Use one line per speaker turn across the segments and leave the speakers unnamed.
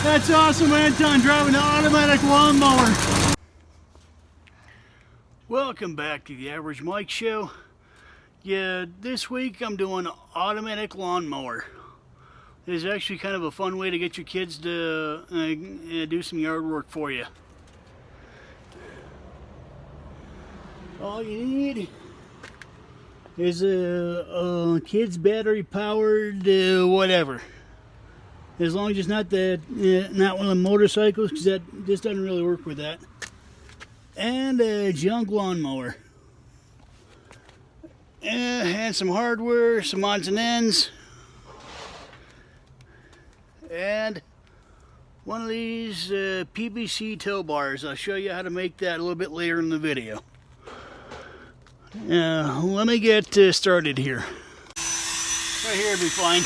That's awesome, Anton, driving an automatic lawnmower. Welcome back to the Average Mike Show. Yeah, this week I'm doing automatic lawnmower. It's actually kind of a fun way to get your kids to do some yard work for you. All you need is a kid's battery powered whatever. As long as it's not not one of the motorcycles, because that just doesn't really work with that. And a junk lawnmower. And some hardware, some odds and ends. And one of these PVC tow bars. I'll show you how to make that a little bit later in the video. Let me get started here. Right here would be fine.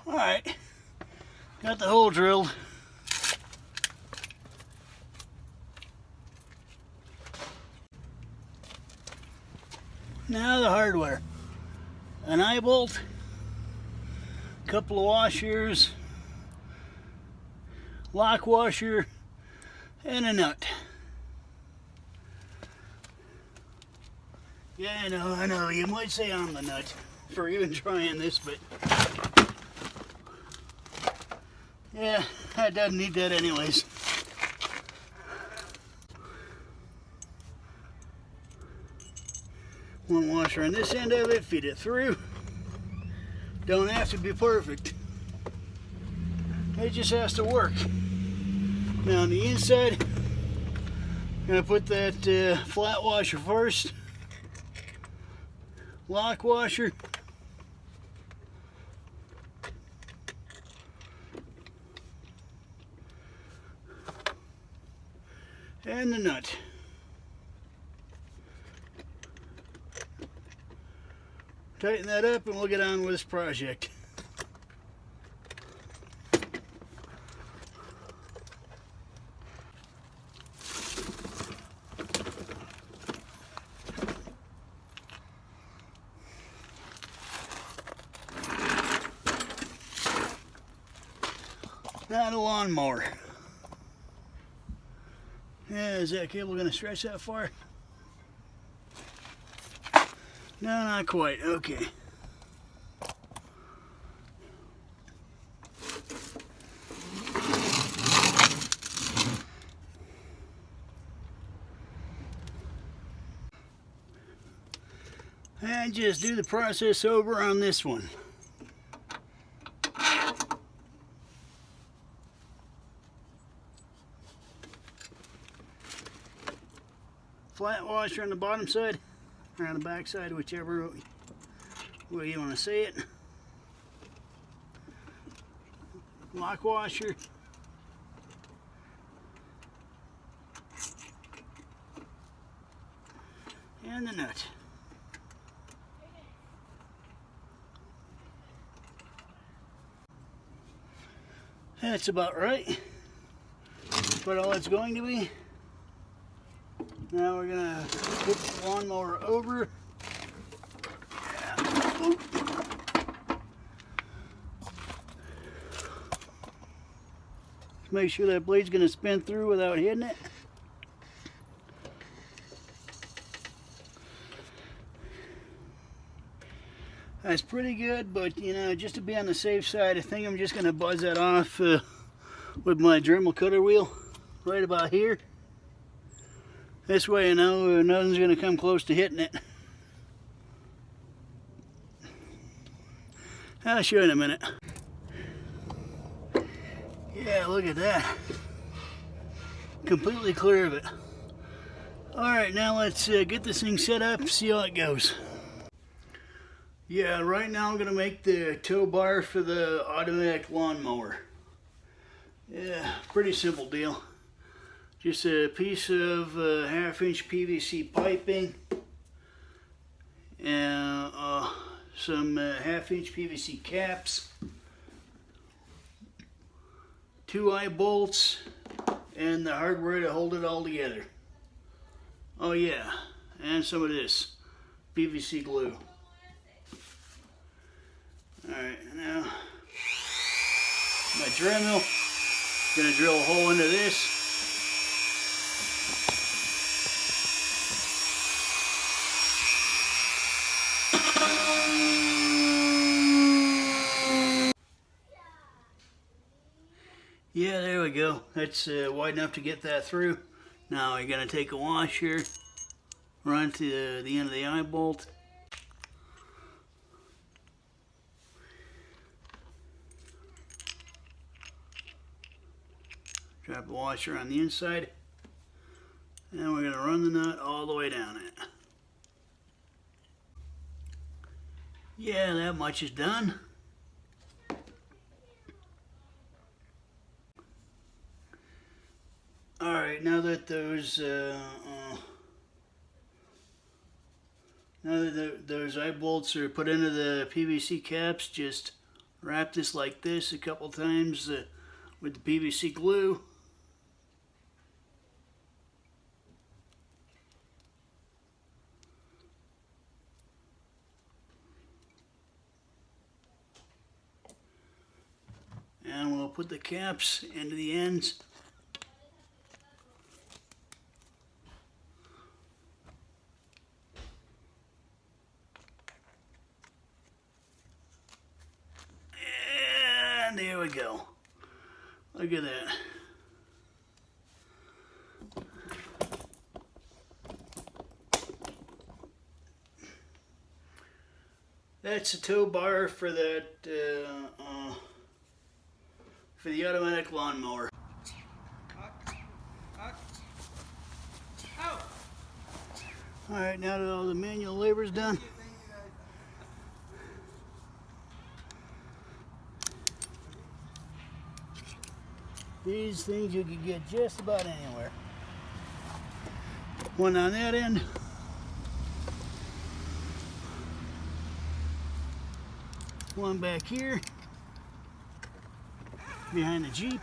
Alright, got the hole drilled. Now the hardware. An eye bolt, a couple of washers, lock washer, and a nut. Yeah, I know, you might say I'm the nut for even trying this, but yeah, I doesn't need that anyways. One washer on this end of it, feed it through. Don't have to be perfect. It just has to work. Now on the inside, I'm gonna put that flat washer first. Lock washer. And the nut. Tighten that up and we'll get on with this project. Now the lawnmower. Yeah, is that cable going to stretch that far? No, not quite. Okay. And just do the process over on this one. Flat washer on the bottom side, or on the back side, whichever way you want to say it. Lock washer. And the nut. That's about right. But all it's going to be. Now we're gonna put the lawnmower over. Yeah. Make sure that blade's gonna spin through without hitting it. That's pretty good, but you know, just to be on the safe side, I think I'm just gonna buzz that off with my Dremel cutter wheel right about here. This way I know nothing's going to come close to hitting it. I'll show you in a minute. Yeah, look at that. Completely clear of it. Alright, now let's get this thing set up and see how it goes. Yeah, right now I'm going to make the tow bar for the automatic lawnmower. Yeah, pretty simple deal. Just a piece of 1/2 inch PVC piping and some half-inch PVC caps, 2 eye bolts, and the hardware to hold it all together. Oh yeah, and some of this PVC glue. Alright, now my Dremel, gonna drill a hole into this. Yeah, there we go. That's wide enough to get that through. Now you're going to take a washer, run to the end of the eye bolt. Drop the washer on the inside. And we're going to run the nut all the way down it. Yeah, that much is done. Alright, now that those those eye bolts are put into the PVC caps, just wrap this like this a couple times with the PVC glue. And we'll put the caps into the ends. And there we go. Look at that. That's a tow bar for that for the automatic lawnmower. Alright, now that all the manual labor is done, these things you can get just about anywhere. One on that end. One back here, behind the Jeep.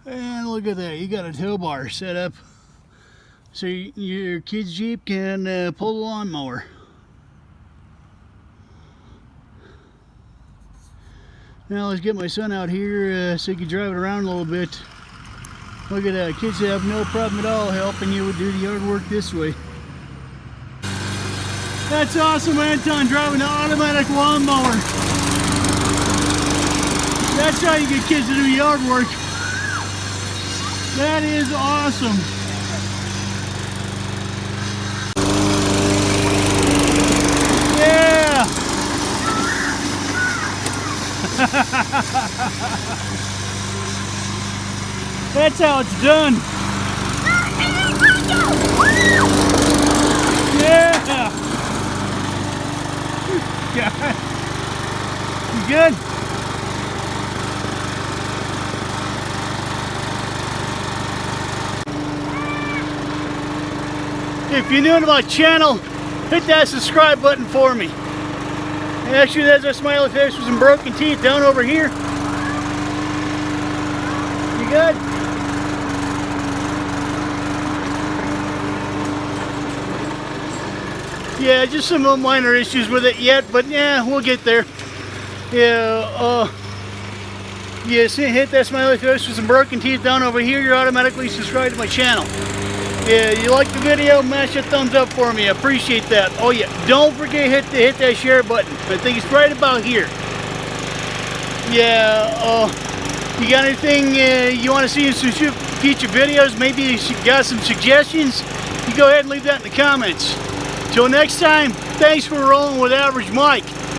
And look at that, you got a tow bar set up so your kid's Jeep can pull the lawnmower. Now let's get my son out here so he can drive it around a little bit. Look at that, kids have no problem at all helping you do the yard work this way. That's awesome, Anton, driving an automatic lawnmower. That's how you get kids to do yard work. That is awesome. Yeah! That's how it's done. Yeah! You good? If you're new to my channel, hit that subscribe button for me. And actually, there's a smiley face with some broken teeth down over here. You good? Yeah, just some minor issues with it yet, but yeah, we'll get there. Yeah, hit that smiley face with some broken teeth down over here. You're automatically subscribed to my channel. Yeah, you like the video, mash that thumbs up for me. I appreciate that. Oh yeah, don't forget hit that share button. I think it's right about here. Yeah, you got anything you want to see in some future videos? Maybe you got some suggestions? You go ahead and leave that in the comments. Till next time, thanks for rolling with Average Mike.